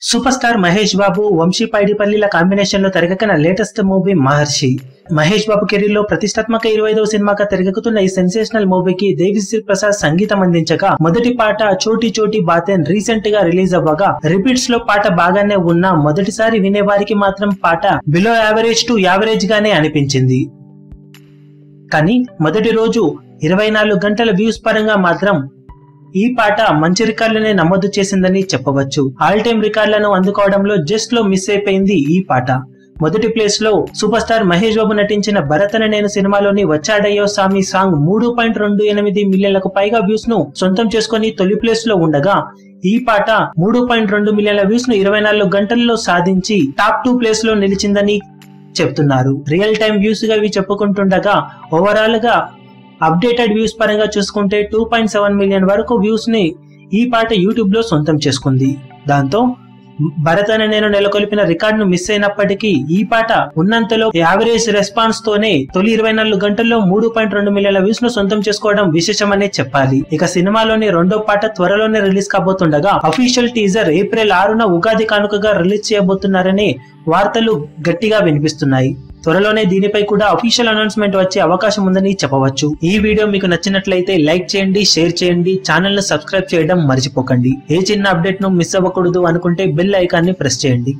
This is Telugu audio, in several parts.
Super star Mahesh Babu, Vamsi పైడిపల్లిల combination లో తెరకెక్కిన లేటెస్ట్ మూవీ మహర్షి. మహేష్ బాబు కెరీర్ లో ప్రతిష్టాత్మక 25వ సినిమాగా తెరకెక్కుతున్న ఈ సెన్సేషనల్ మూవీకి దేవిశ్రీ ప్రసాద్ సంగీతం అందించగా, మొదటి పాట చోటీ చోటీ బాతేన్ రీసెంట్ గా రిలీజ్ అవ్వగా, రిపీట్స్ లో పాట బాగానే ఉన్నా మొదటిసారి వినేవారికి మాత్రం పాట బిలో యావరేజ్ టు యావరేజ్ గానే అనిపించింది. కానీ మొదటి రోజు 24 గంటల వ్యూస్ పరంగా మాత్రం ఈ పాట మంచి రికార్డులనే నమోదు చేసిందని చెప్పవచ్చు. ఆల్ టైమ్ రికార్డులను అందుకోవడంలో జస్ట్ లో మిస్ అయిపోయింది ఈ పాట. మొదటి ప్లేస్ లో సూపర్ స్టార్ మహేష్ బాబు నటించిన భరతన నేను సినిమాలోని వచ్చాడయ్యో సామి సాంగ్ 3.28 మిలియన్లకు పైగా వ్యూస్ ను సొంతం చేసుకుని తొలి ప్లేస్ లో ఉండగా, ఈ పాట 3.2 మిలియన్ల వ్యూస్ ను 24 గంటల్లో సాధించి టాప్ 2 ప్లేస్ లో నిలిచిందని చెప్తున్నారు. రియల్ టైమ్ వ్యూస్ గా ఇవి చెప్పుకుంటుండగా, ఓవరాల్ గా అప్డేటెడ్ వ్యూస్ పరంగా చూసుకుంటే 2.7 మిలియన్ వరకు వ్యూస్ ని ఈ పాట యూట్యూబ్ లో సొంతం చేసుకుంది. దాంతో భరత్ అనే నేను నెలకొల్పిన రికార్డును మిస్ అయినప్పటికీ ఈ పాట ఉన్నంతలో యావరేజ్ రెస్పాన్స్ తోనే తొలి 24 గంటల్లో 3.2 మిలియన్ల వ్యూస్ ను సొంతం చేసుకోవడం విశేషమనే చెప్పాలి. ఇక సినిమాలోని రెండో పాట త్వరలోనే రిలీజ్ కాబోతుండగా, అఫీషియల్ టీజర్ ఏప్రిల్ 6న ఉగాది కానుకగా రిలీజ్ చేయబోతున్నారని వార్తలు గట్టిగా వినిపిస్తున్నాయి. త్వరలోనే దీనిపై కూడా అఫీషియల్ అనౌన్స్మెంట్ వచ్చే అవకాశం ఉందని చెప్పవచ్చు. ఈ వీడియో మీకు నచ్చినట్లయితే లైక్ చేయండి, షేర్ చేయండి, ఛానల్ ను సబ్స్క్రైబ్ చేయడం మర్చిపోకండి. ఏ చిన్న అప్డేట్ ను మిస్ అవ్వకూడదు అనుకుంటే బెల్ ఐకాన్ ని ప్రెస్ చేయండి.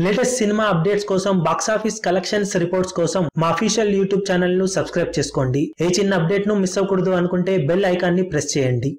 లేటెస్ట్ సినిమా అప్డేట్స్ కోసం, బాక్సాఫీస్ కలెక్షన్స్ రిపోర్ట్స్ కోసం మా అఫీషియల్ యూట్యూబ్ ఛానల్ ను సబ్స్క్రైబ్ చేసుకోండి. ఏ చిన్న అప్డేట్ ను మిస్ అవ్వకూడదు అనుకుంటే బెల్ ఐకాన్ ని ప్రెస్ చేయండి.